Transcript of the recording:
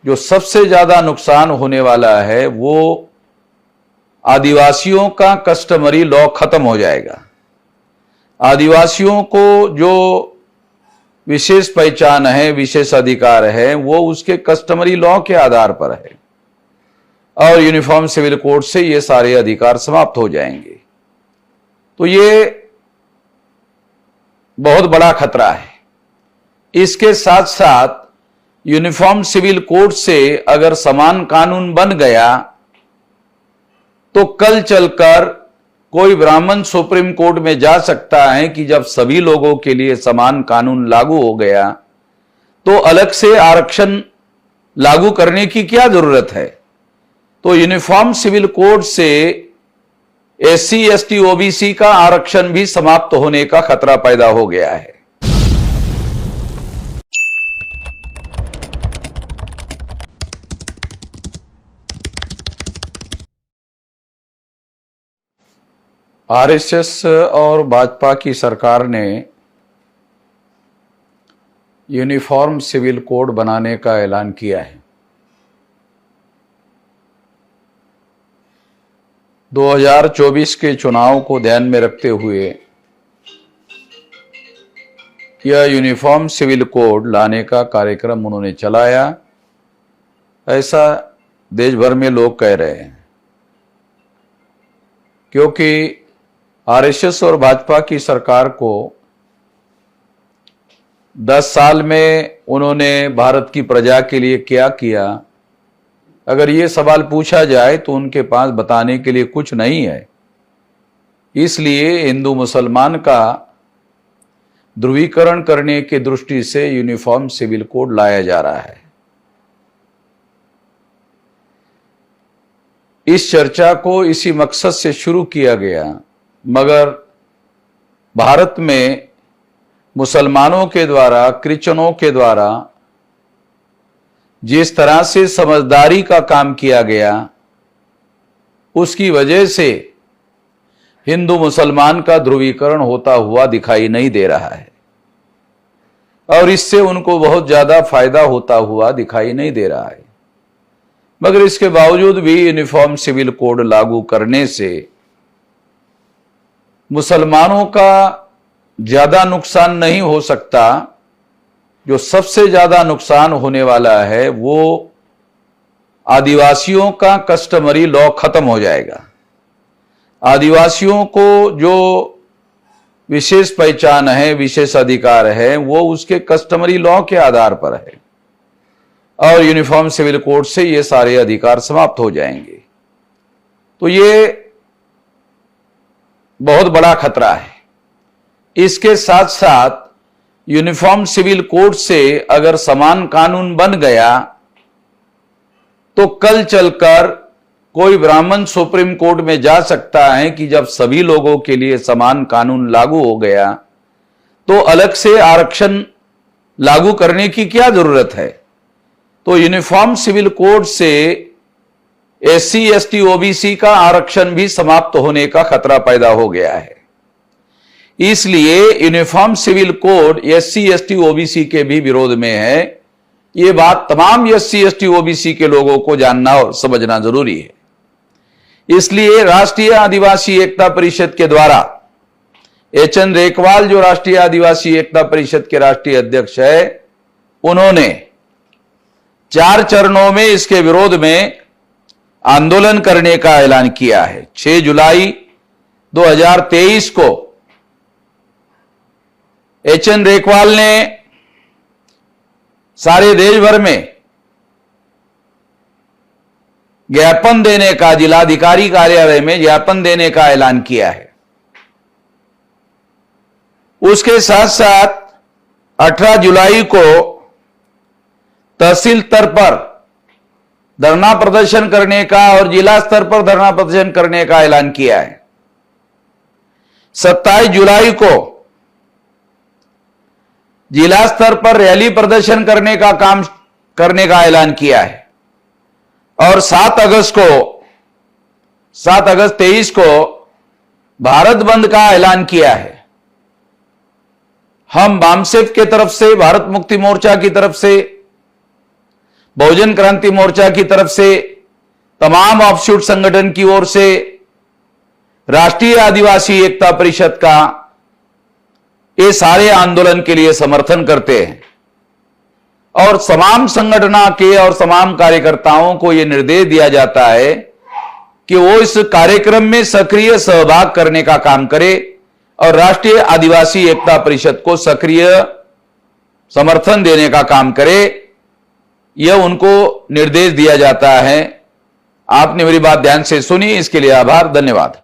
जो सबसे ज्यादा नुकसान होने वाला है वो आदिवासियों का कस्टमरी लॉ खत्म हो जाएगा। आदिवासियों को जो विशेष पहचान है, विशेष अधिकार है, वो उसके कस्टमरी लॉ के आधार पर है और यूनिफॉर्म सिविल कोड से ये सारे अधिकार समाप्त हो जाएंगे। तो ये बहुत बड़ा खतरा है। इसके साथ साथ यूनिफॉर्म सिविल कोड से अगर समान कानून बन गया तो कल चलकर कोई ब्राह्मण सुप्रीम कोर्ट में जा सकता है कि जब सभी लोगों के लिए समान कानून लागू हो गया तो अलग से आरक्षण लागू करने की क्या जरूरत है। तो यूनिफॉर्म सिविल कोड से एससी, एसटी, ओबीसी का आरक्षण भी समाप्त होने का खतरा पैदा हो गया है। आरएसएस और भाजपा की सरकार ने यूनिफॉर्म सिविल कोड बनाने का ऐलान किया है। 2024 के चुनाव को ध्यान में रखते हुए यह यूनिफॉर्म सिविल कोड लाने का कार्यक्रम उन्होंने चलाया, ऐसा देश भर में लोग कह रहे हैं। क्योंकि आरएसएस और भाजपा की सरकार को 10 साल में उन्होंने भारत की प्रजा के लिए क्या किया, अगर ये सवाल पूछा जाए तो उनके पास बताने के लिए कुछ नहीं है। इसलिए हिंदू मुसलमान का ध्रुवीकरण करने की दृष्टि से यूनिफॉर्म सिविल कोड लाया जा रहा है। इस चर्चा को इसी मकसद से शुरू किया गया, मगर भारत में मुसलमानों के द्वारा, क्रिश्चियनों के द्वारा जिस तरह से समझदारी का काम किया गया, उसकी वजह से हिंदू मुसलमान का ध्रुवीकरण होता हुआ दिखाई नहीं दे रहा है और इससे उनको बहुत ज्यादा फायदा होता हुआ दिखाई नहीं दे रहा है। मगर इसके बावजूद भी यूनिफॉर्म सिविल कोड लागू करने से मुसलमानों का ज्यादा नुकसान नहीं हो सकता। जो सबसे ज्यादा नुकसान होने वाला है वो आदिवासियों का कस्टमरी लॉ खत्म हो जाएगा। आदिवासियों को जो विशेष पहचान है, विशेष अधिकार है, वो उसके कस्टमरी लॉ के आधार पर है और यूनिफॉर्म सिविल कोड से ये सारे अधिकार समाप्त हो जाएंगे। तो ये बहुत बड़ा खतरा है। इसके साथ साथ यूनिफॉर्म सिविल कोड से अगर समान कानून बन गया तो कल चलकर कोई ब्राह्मण सुप्रीम कोर्ट में जा सकता है कि जब सभी लोगों के लिए समान कानून लागू हो गया तो अलग से आरक्षण लागू करने की क्या जरूरत है। तो यूनिफॉर्म सिविल कोड से एससी, एसटी, ओबीसी का आरक्षण भी समाप्त होने का खतरा पैदा हो गया है। इसलिए uniform civil code SC, ST, OBC के भी विरोध में है। ये बात तमाम एससी, एसटी, ओबीसी के लोगों को जानना और समझना जरूरी है। इसलिए राष्ट्रीय आदिवासी एकता परिषद के द्वारा एचएन रेकवाल, जो राष्ट्रीय आदिवासी एकता परिषद के राष्ट्रीय अध्यक्ष है, उन्होंने 4 चरणों में इसके विरोध में आंदोलन करने का ऐलान किया है। 6 जुलाई 2023 को एचएन रेकवाल ने सारे देश भर में ज्ञापन देने का, जिलाधिकारी कार्यालय में ज्ञापन देने का ऐलान किया है। उसके साथ साथ 18 जुलाई को तहसील स्तर पर धरना प्रदर्शन करने का और जिला स्तर पर धरना प्रदर्शन करने का ऐलान किया है। 27 जुलाई को जिला स्तर पर रैली प्रदर्शन करने का काम करने का ऐलान किया है और 7 अगस्त 23 को भारत बंद का ऐलान किया है। हम बामसेफ के तरफ से, भारत मुक्ति मोर्चा की तरफ से बहुजन क्रांति मोर्चा की तरफ से, तमाम ऑफशूट संगठन की ओर से, राष्ट्रीय आदिवासी एकता परिषद का ये सारे आंदोलन के लिए समर्थन करते हैं और तमाम संगठनों के और तमाम कार्यकर्ताओं को यह निर्देश दिया जाता है कि वो इस कार्यक्रम में सक्रिय सहभाग करने का काम करे और राष्ट्रीय आदिवासी एकता परिषद को सक्रिय समर्थन देने का काम करे। यह उनको निर्देश दिया जाता है। आपने मेरी बात ध्यान से सुनी, इसके लिए आभार, धन्यवाद।